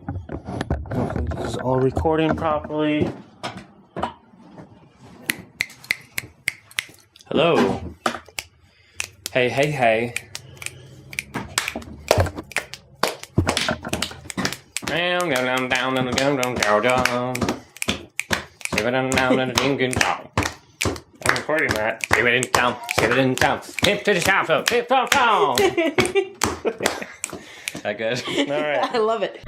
Hopefully this is all recording properly. Hello. Hey, hey, hey. I'm recording that. Save it in town. Save it in town. Hip to the south. Hip to town. That good? All right. I love it.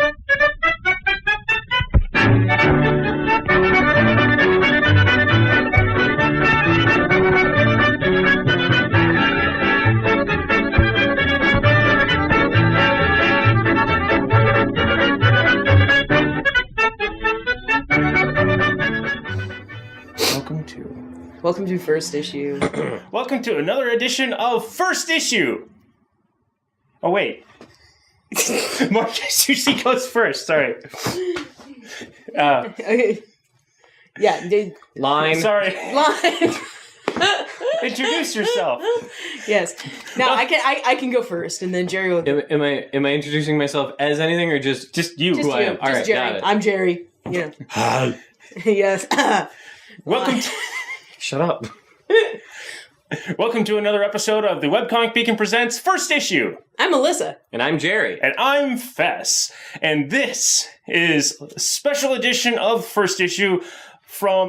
Welcome to First Issue. Welcome to another edition of First Issue. Oh, wait. Marcus usually goes first. Sorry. Okay. Yeah. Line. Sorry. Line. Introduce yourself. Yes. Now I can go first, and then Jerry will. Am I introducing myself as anything, or just you? Just who you. I am? All right, Jerry. got it. I'm Jerry. Yeah. Hi. Yes. Welcome. Shut up. Welcome to another episode of the Webcomic Beacon Presents First Issue. I'm Melissa. And I'm Jerry. And I'm Fess. And this is a special edition of First Issue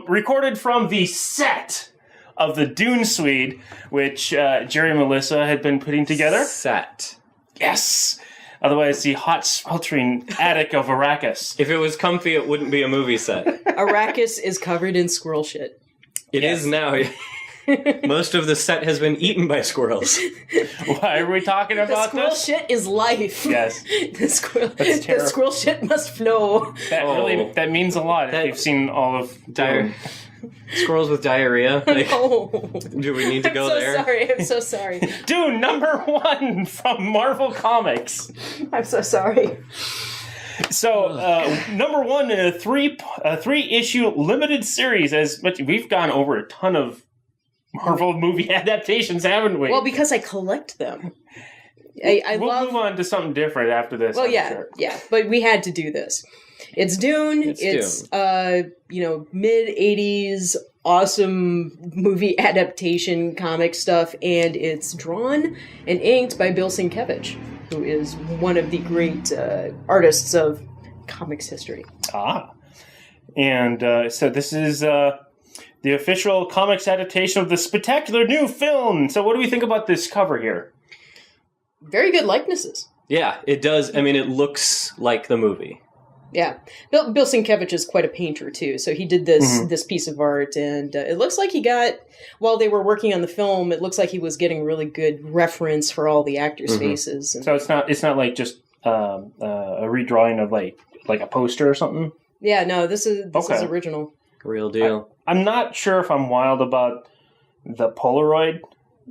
recorded from the set of the Dune Swede, which Jerry and Melissa had been putting together. Set. Yes. Otherwise, the hot, sweltering attic of Arrakis. If it was comfy, it wouldn't be a movie set. Arrakis is covered in squirrel shit. It is now. Most of the set has been eaten by squirrels. Why are we talking The about squirrel this? shit is life. Yes. The That's terrible. squirrel shit must flow. That means a lot if you've seen all of Dune. Squirrels with diarrhea. Like, Oh. do we need to go there? I'm so sorry. Dune #1 from Marvel Comics. I'm so sorry. So, #1 in a three-issue limited series. As much we've gone over a ton of Marvel movie adaptations, haven't we? Well, because I collect them. We'll move on to something different after this. Well, I'm yeah, sure. yeah, but we had to do this. It's Dune. It's mid '80s awesome movie adaptation comic stuff, and it's drawn and inked by Bill Sienkiewicz, who is one of the great artists of comics history. And so this is the official comics adaptation of the spectacular new film. So what do we think about this cover here? Very good likenesses. Yeah, it does. I mean, it looks like the movie. Yeah. Bill Sienkiewicz is quite a painter, too. So he did this piece of art, and it looks like he got, while they were working on the film, it looks like he was getting really good reference for all the actors' faces. And, so it's not like just a redrawing of like a poster or something? Yeah, no, this is original. Real deal. I'm not sure if I'm wild about the Polaroid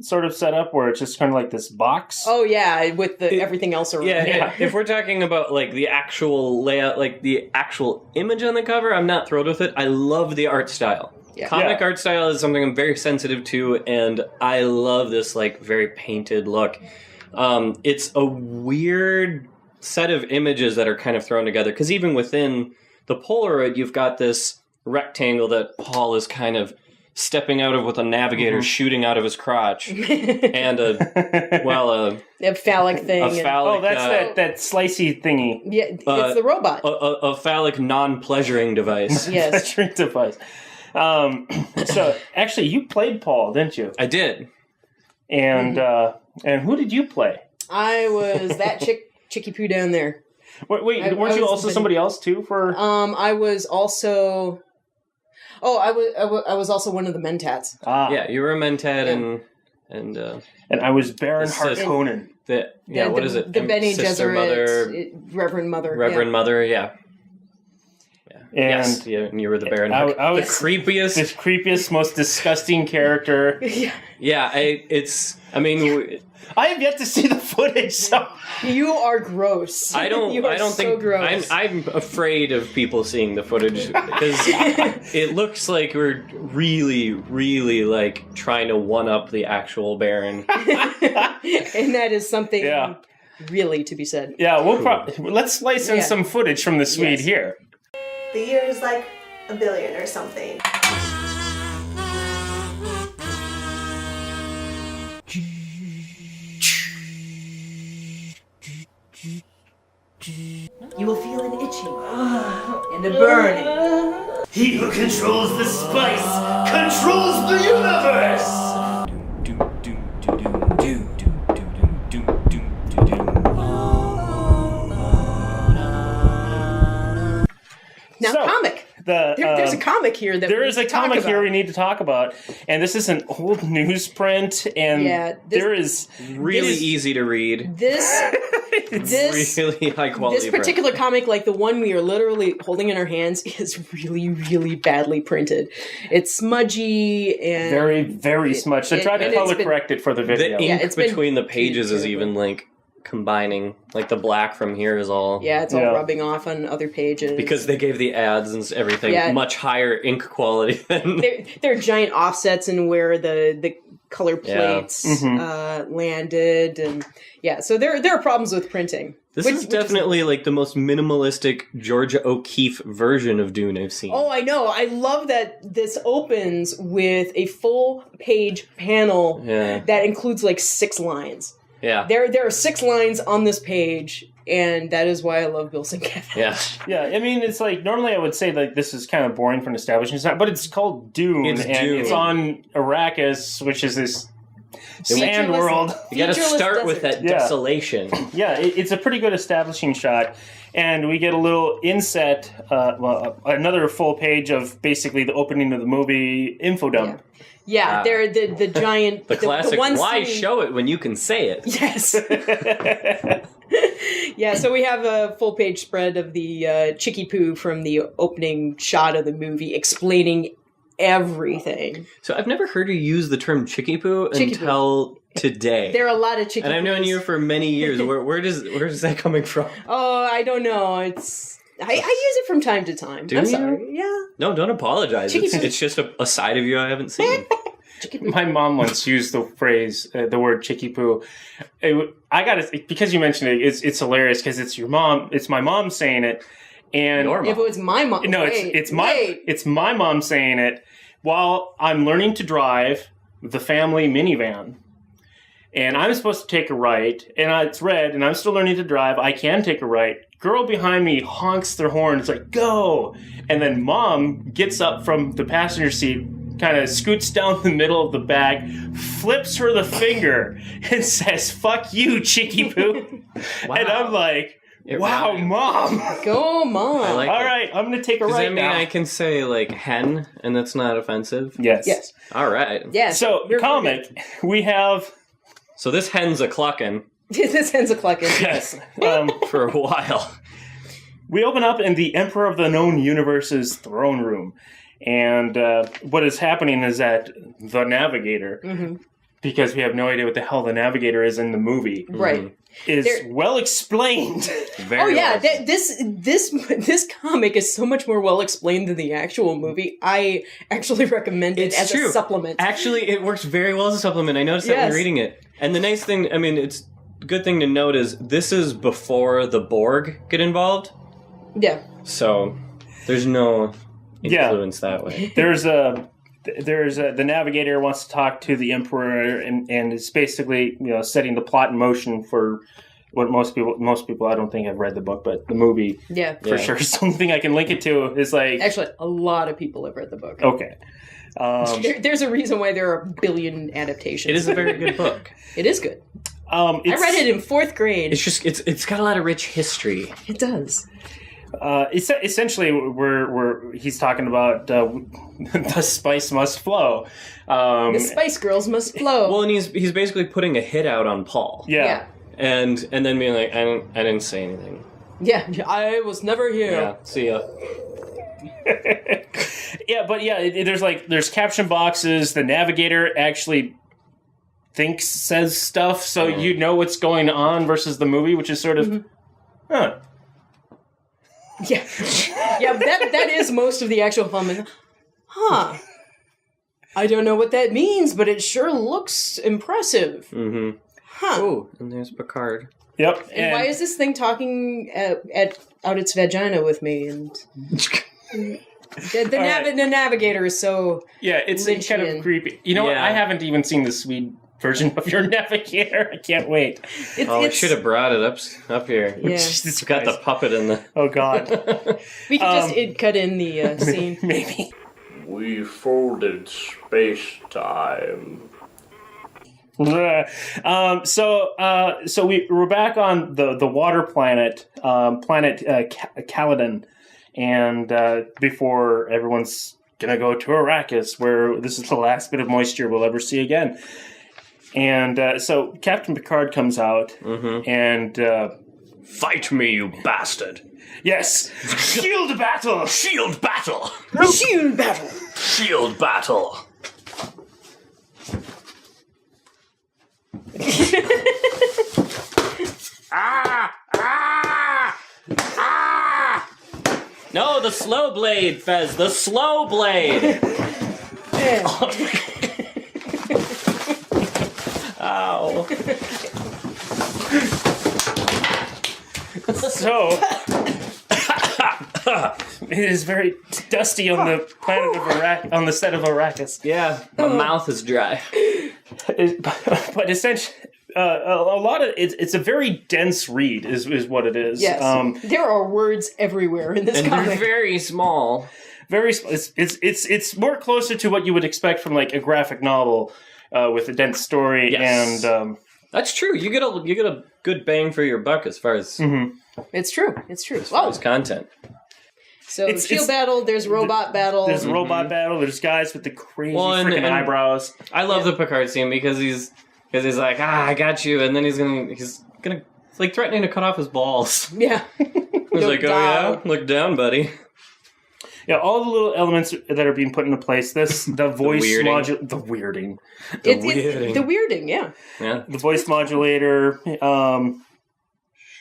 sort of setup where it's just kind of like this box. Oh yeah, with everything else around. Yeah. If we're talking about like the actual layout, like the actual image on the cover, I'm not thrilled with it. I love the art style. Yeah. Comic art style is something I'm very sensitive to, and I love this like very painted look. It's a weird set of images that are kind of thrown together, because even within the Polaroid, you've got this rectangle that Paul is kind of stepping out of with a navigator shooting out of his crotch, and a phallic thing. That's that slicey thingy. Yeah, it's the robot. A phallic non-pleasuring device. Yes, pleasuring device. So actually, you played Paul, didn't you? I did. And and who did you play? I was that Chicky Poo down there. Wait, weren't you also somebody else too? For I was also. Oh, I was also one of the Mentats. Yeah, you were a Mentat, and I was Baron Harkonnen. What is it? The Bene Sister, Mother, Reverend Mother. Mother, yeah. And and you were the Baron. I was the creepiest, most disgusting character. Yeah, I have yet to see the footage. So you are gross. I don't think gross. I'm afraid of people seeing the footage because it looks like we're really, really like trying to one up the actual Baron. And that is something really to be said. Yeah, let's slice in some footage from the Swede here. The year is like a billion or something. You will feel an itching and a burning. He who controls the spice controls the universe! Now, comic. There's a comic here that there is a comic here we need to talk about, and this is an old newsprint, and really easy to read. This really high quality. This particular comic, like the one we are literally holding in our hands, is really, really badly printed. It's smudgy and very, very smudged. I tried to color correct it for the video. The ink between the pages is even like combining, like the black from here is all it's all rubbing off on other pages because they gave the ads and everything much higher ink quality than there are giant offsets in where the color plates landed, and so there are problems with printing. This is definitely like the most minimalistic Georgia O'Keeffe version of Dune I've seen. Oh, I know. I love that this opens with a full page panel that includes like 6 lines. Yeah. There are 6 lines on this page, and that is why I love Bill Sienkiewicz. Yeah. Yeah, I mean, it's like, normally I would say like this is kind of boring for an establishment, but it's called Dune, it's on Arrakis, which is this sand world. You gotta start with that desolation. Yeah, it's a pretty good establishing shot. And we get a little inset, another full page of basically the opening of the movie info dump. Yeah, they're the giant... the classic, one why scene. show it when you can say it? Yes. So we have a full-page spread of the Chicky Poo from the opening shot of the movie explaining everything. So I've never heard you use the term Chicky Poo until today. There are a lot of Chicky Poos. And I've known you for many years. Where's that coming from? Oh, I don't know. I use it from time to time. I'm sorry. Yeah. No, don't apologize. It's just a side of you I haven't seen. My mom once used the phrase, the word "chicky poo." Because you mentioned it, it's hilarious because it's your mom. It's my mom saying it, and if it was my mom, it's my mom saying it while I'm learning to drive the family minivan, and I'm supposed to take a right, and it's red, and I'm still learning to drive. I can take a right. Girl behind me honks their horn. It's like, go! And then mom gets up from the passenger seat, kind of scoots down the middle of the bag, flips her the finger, and says, "Fuck you, Chicky Poo." Wow. And I'm like, wow, Mom. Go, Mom. All right, I'm going to take a right now. Does that mean I can say, like, hen, and that's not offensive? Yes. All right. Yeah. So, comic, we have... So this hen's a clucking. This hen's a clucking. Yes. For a while. We open up in the Emperor of the Known Universe's throne room. And what is happening is that the Navigator, because we have no idea what the hell the Navigator is in the movie, right, is well explained. Very well. This comic is so much more well explained than the actual movie. I actually recommend it as a supplement. Actually, it works very well as a supplement. I noticed that when reading it. And the nice thing, I mean, it's a good thing to note is this is before the Borg get involved. Yeah. So there's no influence that way. There's the Navigator wants to talk to the Emperor and is basically setting the plot in motion for what most people I don't think have read the book, but the movie for sure. Something I can link it to is like actually a lot of people have read the book. Okay. There's a reason why there are a billion adaptations. It is a very good book. It is good. I read it in 4th grade. It's just it's got a lot of rich history. It does. Essentially, he's talking about the spice must flow. The Spice Girls must flow. Well, and he's basically putting a hit out on Paul. Yeah. And then being like, I didn't say anything. Yeah, I was never here. Yeah, see ya. There's caption boxes. The Navigator actually says stuff, so you know what's going on versus the movie, which is sort of, Yeah, that is most of the actual film. I don't know what that means, but it sure looks impressive. Mm-hmm. Huh. Oh, and there's Picard. Yep. And why is this thing talking out its vagina with me? And the navigator is so it's Lynchian. kind of creepy. You know what? I haven't even seen the Swede version of your navigator. I can't wait. I should have brought it up here. Yeah. Jesus Got the Christ. puppet in the... Oh, God. We could just cut in the scene. Maybe. We folded space-time. So we're back on the water planet, Caladan, and before everyone's gonna go to Arrakis, where this is the last bit of moisture we'll ever see again. And so Captain Picard comes out and Fight me, you bastard! yes, shield battle, Shield battle! Shield battle! Shield battle! No, the slow blade, Fez. The slow blade. Ow. So it is very dusty on the planet of on the set of Arrakis. Yeah, my mouth is dry. But essentially, a lot of it's a very dense read, is what it is. Yes, there are words everywhere in this And they're comic. very small. It's more closer to what you would expect from like a graphic novel with a dense story. Yes. And That's true. You get a good bang for your buck as far as It's true. as content. So It's- shield it's- battle. There's robot battle. there's robot battle. There's guys with the crazy Well, freaking and- eyebrows. I love the Picard scene because he's like, I got you, and then he's gonna like threatening to cut off his balls. Yeah. He's like, oh yeah, look down, buddy. Yeah, all the little elements that are being put into place. The voice weirding. the weirding, It's the weirding. Yeah. Yeah, the voice modulator.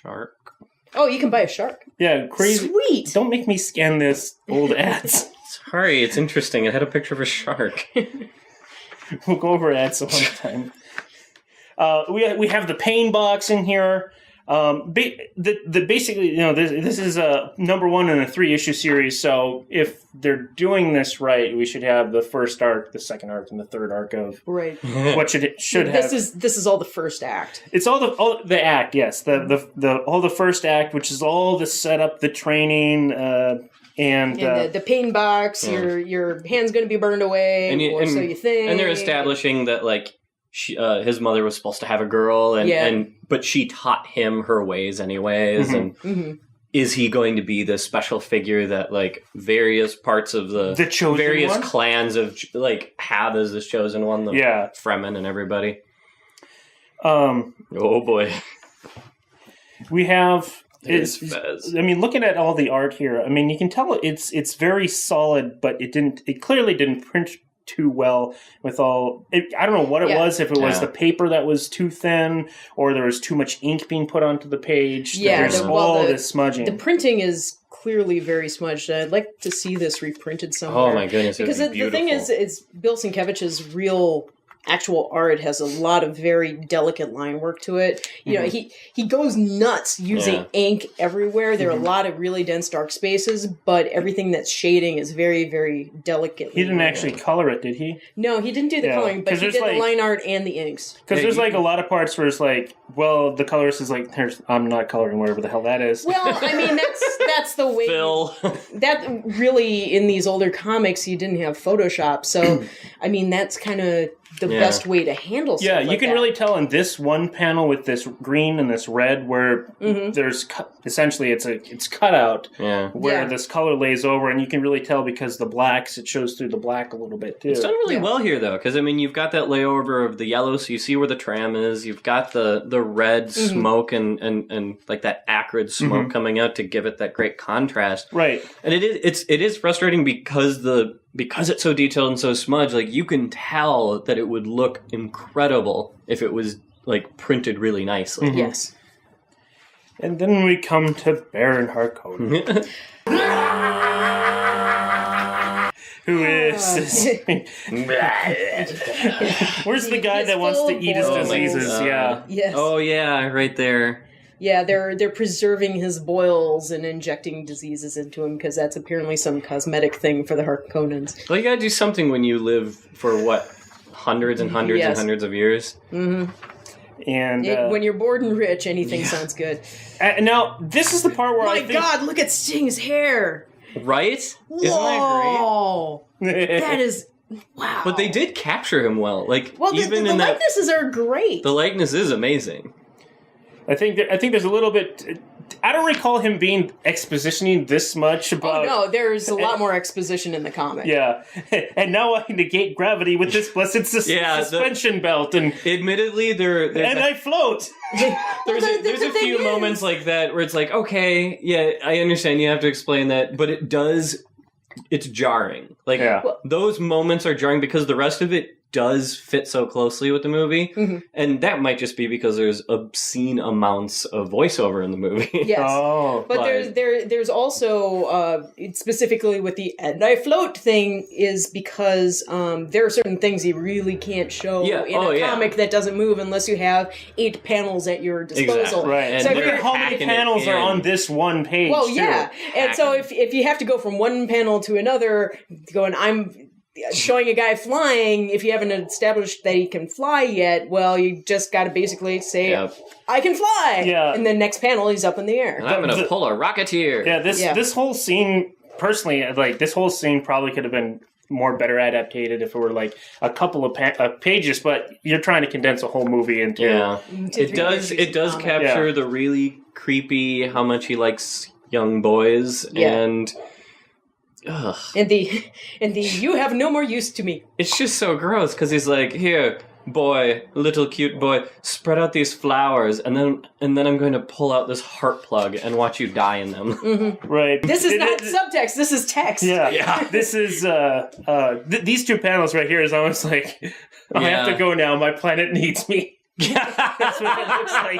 shark. Oh, you can buy a shark. Yeah, crazy. Sweet. Don't make me scan this old ads. Sorry, it's interesting. It had a picture of a shark. We'll go over ads some other time. We have the pain box in here. Basically, this is a number 1 in a 3-issue series. So if they're doing this right, we should have the first arc, the second arc, and the third arc of Right. what should have. This is all the first act. It's all the act, yes. All the first act, which is all the setup, the training, and the pain box. Your hand's going to be burned away, or so you think. And they're establishing that like his mother was supposed to have a girl, but she taught him her ways anyways. And is he going to be the special figure that like various parts of the chosen various one? clans of like have as this chosen one? The Fremen and everybody. Oh boy, we have. There's Fez. I mean, looking at all the art here, I mean, you can tell it's very solid, but it clearly didn't print too well with all. I don't know what it was. If it was the paper that was too thin, or there was too much ink being put onto the page. Yeah, there's all this smudging. The printing is clearly very smudged. I'd like to see this reprinted somewhere. Oh my goodness! Because the thing is Bill Sienkiewicz's real actual art has a lot of very delicate line work to it. You know, he goes nuts using ink everywhere. There are a lot of really dense dark spaces, but everything that's shading is very, very delicate. He didn't actually color it, did he? No, he didn't do the coloring, but he did the line art and the inks. Because there's like a lot of parts where it's like, well, the colorist is like, I'm not coloring whatever the hell that is. Well, I mean, that's the way. Phil. That really, in these older comics, you didn't have Photoshop. So, I mean, that's kind of the best way to handle stuff Yeah, you like can that. really tell in this one panel with this green and this red where there's essentially it's cut out where this color lays over, and you can really tell because the blacks, it shows through the black a little bit too. It's done really well here though, because I mean you've got that layover of the yellow, so you see where the tram is. You've got the red smoke and like that acrid smoke coming out to give it that great contrast. Right, and it is frustrating because it's so detailed and so smudged. Like you can tell that it would look incredible if it was like printed really nicely. Yes. and then we come to Baron Harkonnen. Who is this? Where's the guy that wants to eat his full of diseases? boils. Yeah. Yes. Oh yeah, right there. Yeah, they're preserving his boils and injecting diseases into him because that's apparently some cosmetic thing for the Harkonnens. Well, you gotta do something when you live for, what, hundreds and hundreds and hundreds of years? Mm-hmm. And when you're bored and rich, anything sounds good. Now, this is the part where My God, look at Sting's hair! Right? Isn't Whoa! That is... Wow. But they did capture him well. Like, Well, even the in that... likenesses are great. The likeness is amazing. I think there's a little bit... I don't recall him being expositioning this much about... Oh, no, there's a lot more exposition in the comic. Yeah. And now I negate gravity with this blessed suspension belt. And admittedly, I float! There's a few moments like that where it's like, okay, yeah, I understand you have to explain that, but it's jarring. Like, those moments are jarring because the rest of it does fit so closely with the movie, and that might just be because there's obscene amounts of voiceover in the movie. Yes, but there's also specifically with the "and I float" thing is because there are certain things you really can't show in a comic that doesn't move unless you have 8 panels at your disposal. Exactly. Right, and so look at how many panels are on this one page. Well, yeah, and so if you have to go from one panel to another, going showing a guy flying, if you haven't established that he can fly yet, well, you just got to basically say, I can fly! Yeah. And then next panel, he's up in the air. And I'm going to pull a rocketeer. Yeah, this whole scene, personally, like, this whole scene probably could have been better adapted if it were, like, a couple of pages, but you're trying to condense a whole movie into... Yeah. It does capture the really creepy, how much he likes young boys, and... Ugh. And the you have no more use to me. It's just so gross because he's like, here, boy, little cute boy, spread out these flowers, and then I'm going to pull out this heart plug and watch you die in them. Mm-hmm. Right. This is not subtext. This is text. Yeah. This is these 2 panels right here is almost like I have to go now. My planet needs me. That's what it looks like.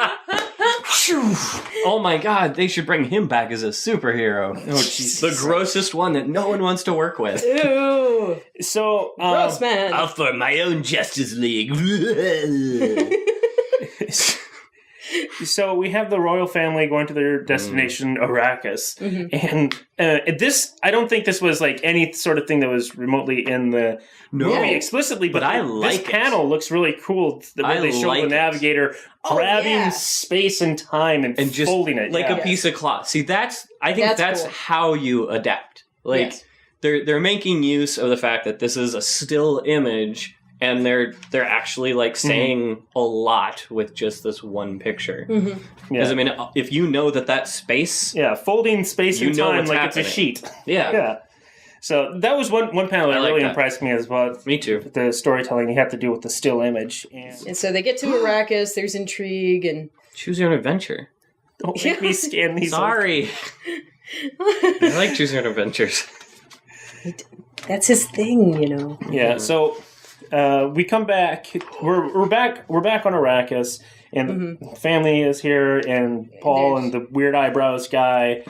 Oh my God, they should bring him back as a superhero. Oh, Jesus. The grossest one that no one wants to work with. Ew. So, gross man. I'll form my own Justice League. So we have the royal family going to their destination, Arrakis. And this, I don't think this was like any sort of thing that was remotely in the movie explicitly, but I like this panel looks really cool. The way they show the navigator grabbing space and time and just folding it. Like a piece of cloth. See, I think that's cool. How you adapt. Like, they're making use of the fact that this is a still image, and they're actually like saying a lot with just this one picture. Because I mean, if you know that space, folding space and time like happening. It's a sheet. Yeah. So that was one panel that really impressed me as well. Me too. The storytelling you have to do with the still image, and so they get to Arrakis. There's intrigue and choose your own adventure. Don't make me scan these. Sorry, I like choosing your own adventures. That's his thing, you know. Yeah. So. We come back. We're back on Arrakis, and the family is here, and Paul and the weird eyebrows guy,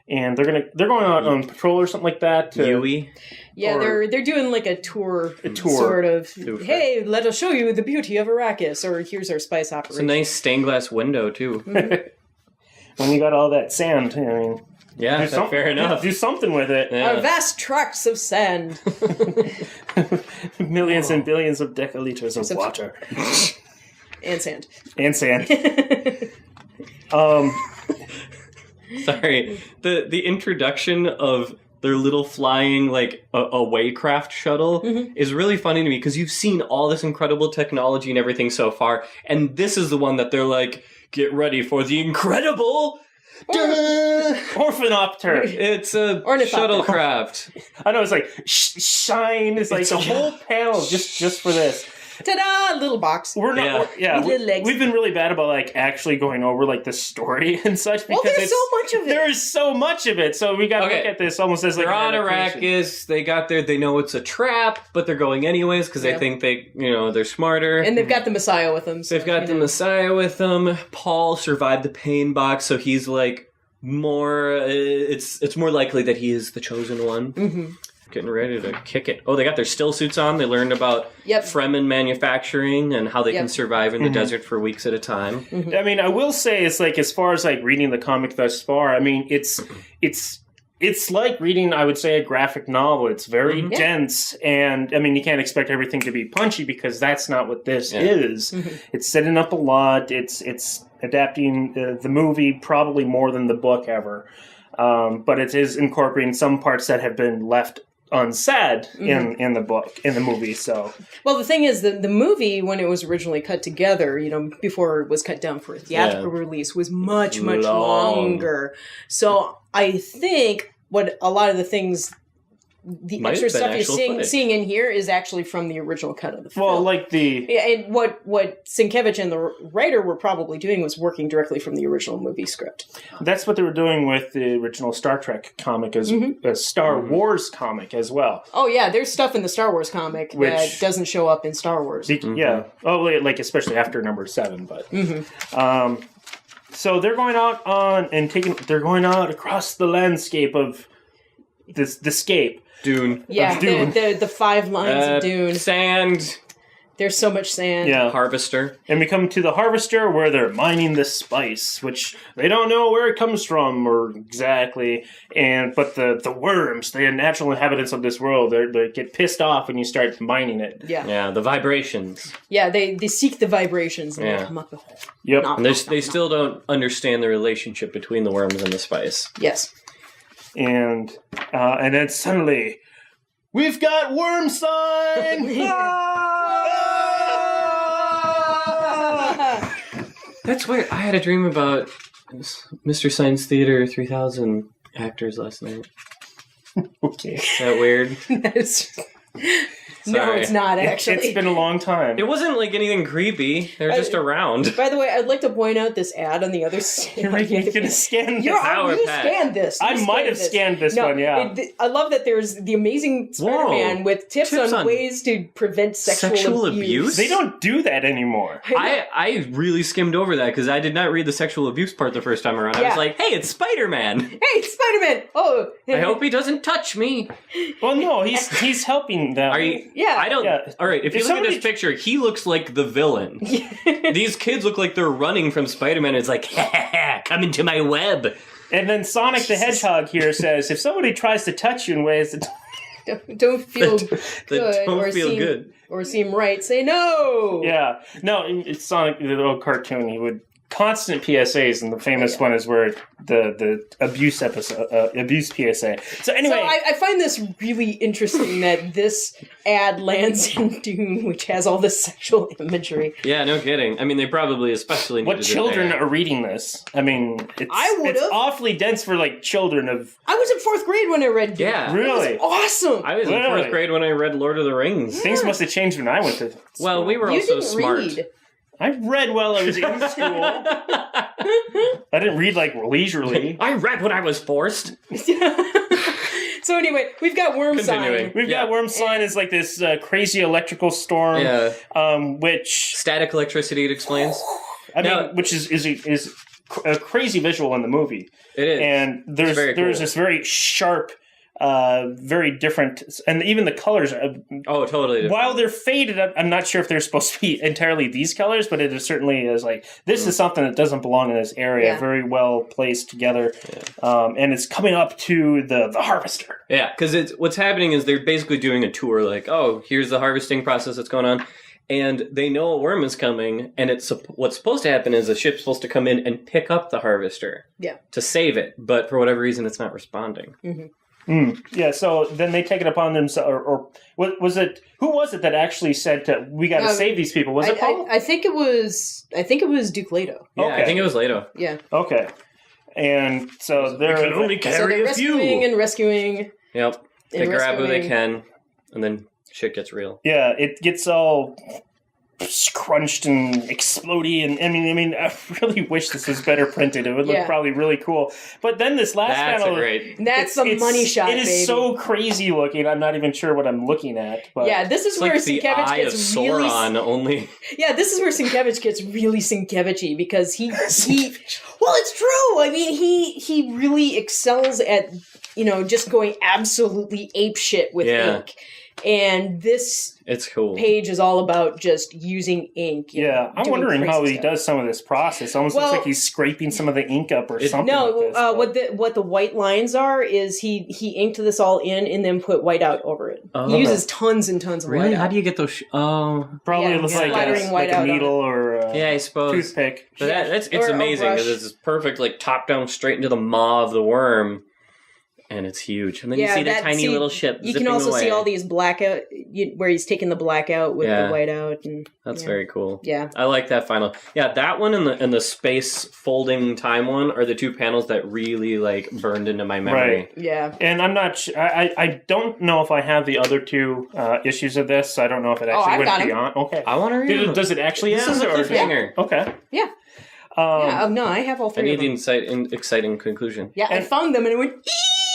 and they're going out on patrol or something like that. Yui. Yeah, they're doing like a tour, sort of. Hey, let us show you the beauty of Arrakis, or here's our spice operation. It's a nice stained glass window too. When you got all that sand, I mean. Yeah, fair enough. Do something with it. Yeah. Vast tracts of sand. Millions and billions of decaliters of water. And sand. Sorry. The introduction of their little flying, like, a waycraft shuttle is really funny to me, because you've seen all this incredible technology and everything so far, and this is the one that they're like, get ready for the incredible... Orphanopter. It's a shuttlecraft. I know, it's like shine. It's like a whole panel just for this. Ta-da! Little box. We're not. Little legs. We've been really bad about like actually going over like the story and such because there's so much of it. There is so much of it, so we got to look at this almost as like they're on Arrakis. They got there. They know it's a trap, but they're going anyways because they think they're smarter. And they've got the Messiah with them. So they've got the Messiah with them. Paul survived the pain box, so he's like more. It's more likely that he is the chosen one. getting ready to kick it. Oh, they got their still suits on. They learned about Fremen manufacturing and how they can survive in the desert for weeks at a time. I mean, I will say it's like, as far as like reading the comic thus far, I mean, it's like reading, I would say, a graphic novel. It's very dense, and I mean, you can't expect everything to be punchy because that's not what this is. It's setting up a lot. It's adapting the movie probably more than the book ever, but it is incorporating some parts that have been left unsaid in the movie. So, well, the thing is that the movie, when it was originally cut together, before it was cut down for a theatrical release, was much longer. So I think what a lot of the things, the extra stuff you're seeing in here is actually from the original cut of the film. Well, like and what Sienkiewicz and the writer were probably doing was working directly from the original movie script. That's what they were doing with the original Star Trek comic, as a Star Wars comic as well. Oh yeah, there's stuff in the Star Wars comic that doesn't show up in Star Wars. Yeah. Oh, like especially after number 7, but. So they're going out they're going out across the landscape of this scape. Dune. Yeah, Dune. the 5 lines of Dune. Sand. There's so much sand. Yeah. Harvester. And we come to the harvester where they're mining the spice, which they don't know where it comes from or exactly. But the worms, the natural inhabitants of this world, they get pissed off when you start mining it. Yeah. Yeah, the vibrations. Yeah, they seek the vibrations and they come up with it. Yep. And they still don't understand the relationship between the worms and the spice. Yes. And then suddenly, we've got worm sign! That's weird. I had a dream about Mr. Science Theater 3000 actors last night. Okay. Is that weird? No, Sorry. it's not, actually. It's been a long time. It wasn't like anything creepy. They're just around. By the way, I'd like to point out this ad on the other side. You're going to scan this. You scanned this. I might have scanned this one, yeah. I love that there's the amazing Spider-Man with tips on ways to prevent sexual abuse. They don't do that anymore. I really skimmed over that because I did not read the sexual abuse part the first time around. I was like, hey, it's Spider-Man. Hey, it's Spider-Man. Oh. I hope he doesn't touch me. Well, no, he's helping them. Are you... Yeah. I don't... Yeah. All right, if you look at this picture, he looks like the villain. These kids look like they're running from Spider-Man. It's like, come into my web. And then Sonic the Hedgehog here says, if somebody tries to touch you in ways that don't feel good or seem right, say no. Yeah. No, it's Sonic, the old cartoon, he would... constant PSAs, and the famous one is where the abuse PSA. So anyway, so I find this really interesting that this ad lands in Dune, which has all this sexual imagery. Yeah, no kidding. I mean, they probably especially needed what children are reading this? I mean, it's awfully dense for like children of. I was in 4th grade when I read Dune. Yeah, really it was awesome. I was in 4th grade when I read Lord of the Rings. Things must have changed when I went to school. Well, we were also smart. Read. I read while I was in school. I didn't read like leisurely. I read when I was forced. So anyway, we've got Worm Sign. We've got Worm Sign is like this crazy electrical storm, which static electricity. It explains. I mean, which is a crazy visual in the movie. It is, and there's this very sharp. Very different, and even the colors. Totally different. While they're faded, I'm not sure if they're supposed to be entirely these colors, but it certainly is like this is something that doesn't belong in this area. Yeah. Very well placed together, and it's coming up to the harvester. Yeah, because what's happening is they're basically doing a tour. Like, oh, here's the harvesting process that's going on. And they know a worm is coming, and what's supposed to happen is a ship's supposed to come in and pick up the harvester to save it. But for whatever reason, it's not responding. Mm-hmm. Yeah, so then they take it upon themselves, or was it? Who was it that actually said, "We got to save these people"? Was it Paul? I think it was. Duke Leto. Yeah, okay. I think it was Leto. Yeah. Okay. And so they're rescuing. Yep. They grab who they can, and then shit gets real. Yeah, it gets all crunched and explodey, and I mean, I really wish this was better printed. It would look probably really cool. But then this last panel, that's a money shot. It is so crazy looking. I'm not even sure what I'm looking at. But yeah, this is where Sienkiewicz gets really only. Yeah, this is where Sienkiewicz gets really Sienkiewicz-y because he. Well, it's true. I mean, he really excels at just going absolutely apeshit with ink. And this it's cool. page is all about just using ink. I'm wondering how he does some of this process. Almost looks like he's scraping some of the ink up or something. No, like this, what the white lines are is he inked this all in and then put whiteout over it. He uses tons and tons of whiteout. How do you get those? Probably looks like a needle or I suppose toothpick. But it's amazing because it's this perfect perfect, top down straight into the maw of the worm. And it's huge. And then you see the tiny little ship You zipping can also away. see all these blackout, where he's taking the blackout with the whiteout. And, That's very cool. Yeah. I like that final. Yeah, that one and the space folding time one are the two panels that really, burned into my memory. Right. Yeah. And I'm not I don't know if I have the other two issues of this. I don't know if it actually went beyond. Okay. I want to read it. Does it actually This is a cliffhanger. Okay. Yeah. No, I have all three I of need them. the exciting conclusion. Yeah, I found them and it went...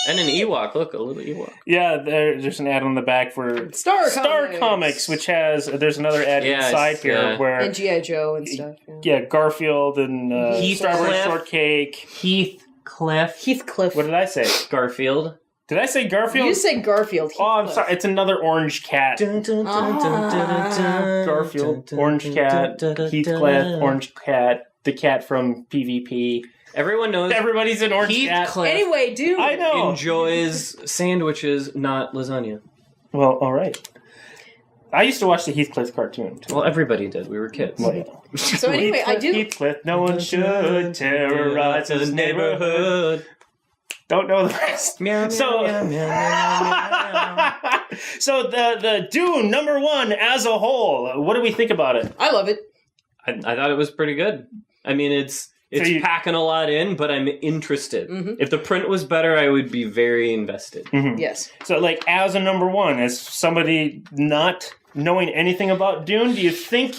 And an Ewok. Look, a little Ewok. Yeah, there's an ad on the back for Star Comics, which there's another ad inside here where... And G.I. Joe and stuff. Yeah, Garfield and Strawberry Shortcake. Heathcliff. What did I say? Garfield. Did I say Garfield? You said Garfield. Oh, I'm sorry. It's another orange cat. Garfield, orange cat. Heathcliff, orange cat. The cat from PvP. Everyone knows everybody's an orange cat. Anyway, dude. I know. Enjoys sandwiches, not lasagna. Well, all right. I used to watch the Heathcliff cartoon. Well, everybody did. We were kids. Well, yeah. So anyway, I do... Heathcliff, no one should terrorize his neighborhood. Don't know the rest. Meow, so, meow, meow, meow, meow. So the Dune #1 as a whole. What do we think about it? I love it. I thought it was pretty good. I mean, it's packing a lot in, but I'm interested. Mm-hmm. If the print was better, I would be very invested. Mm-hmm. Yes. So, as a #1, as somebody not knowing anything about Dune, do you think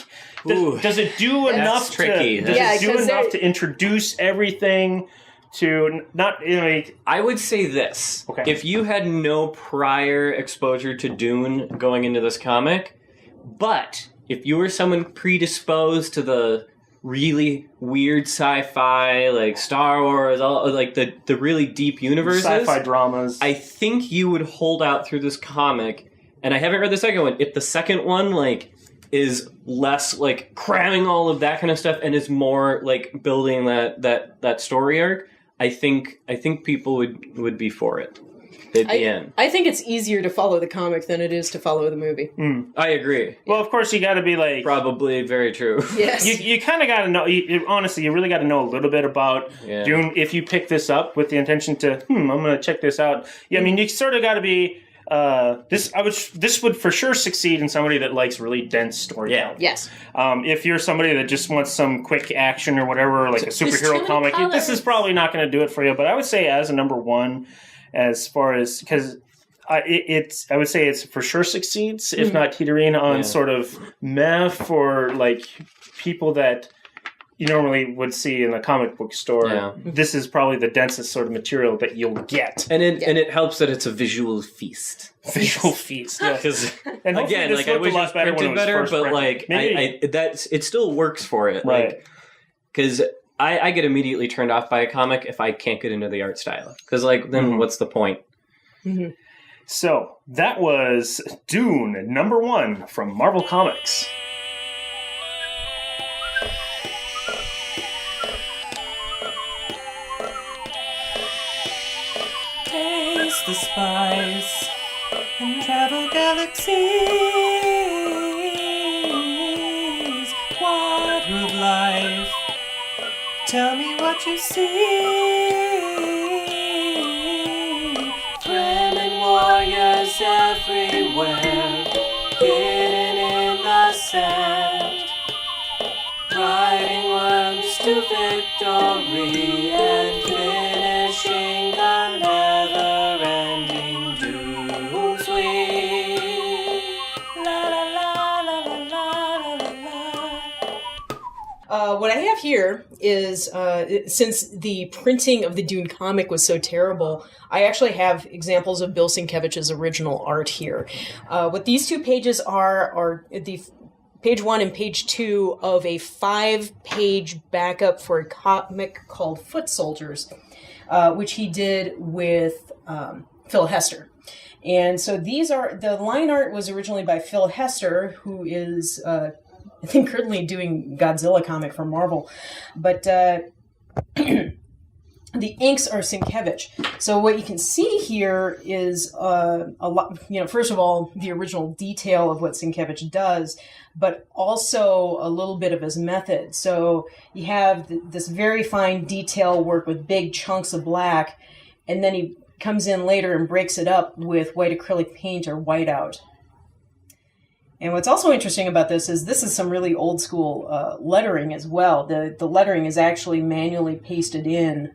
does it do enough? Tricky. Does it do enough to introduce everything? I would say this. Okay. If you had no prior exposure to Dune going into this comic, but if you were someone predisposed to the really weird sci-fi, like Star Wars, all the really deep universes, sci-fi dramas, I think you would hold out through this comic. And I haven't read the second one. If the second one is less cramming all of that kind of stuff and is more building that story arc, I think people would be for it. At the end. I think it's easier to follow the comic than it is to follow the movie. I agree. Well, of course, you got to be probably very true. Yes. You kind of got to know. Honestly, you really got to know a little bit about Dune if you pick this up with the intention to. I'm going to check this out. Yeah, I mean, you sort of got to be. This would for sure succeed in somebody that likes really dense storytelling. Yes. If you're somebody that just wants some quick action or whatever, like a superhero comic, this is probably not going to do it for you. But I would say as a #1, as far as because I would say it's for sure succeeds, if not teetering on sort of meh for people that you normally would see in a comic book store. Yeah. This is probably the densest sort of material that you'll get. And it helps that it's a visual feast. Visual feast, yeah. And again, I wish it was printed better, but it still works for it. Right. Because I get immediately turned off by a comic if I can't get into the art style. Because then what's the point? Mm-hmm. So that was Dune #1 from Marvel Comics. Taste the spice and travel galaxies. Water of life, tell me what you see. Fremen warriors everywhere, hidden in the sand, riding worms to victory and finishing the never-ending Dune Suite. La la la la la la la la. What I have here is, since the printing of the Dune comic was so terrible, I actually have examples of Bill Sienkiewicz's original art here. What these two pages are the page 1 and page 2 of a 5-page backup for a comic called Foot Soldiers. which he did with Phil Hester. And so the line art was originally by Phil Hester, who is, I think, currently doing Godzilla comic for Marvel. But the inks are Sienkiewicz. So what you can see here is a lot, first of all, the original detail of what Sienkiewicz does, but also a little bit of his method. So you have this very fine detail work with big chunks of black, and then he comes in later and breaks it up with white acrylic paint or whiteout. And what's also interesting about this is some really old school lettering as well. The lettering is actually manually pasted in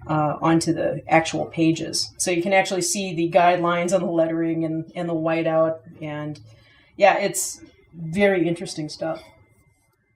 onto the actual pages. So you can actually see the guidelines on the lettering and the whiteout. And yeah, it's very interesting stuff.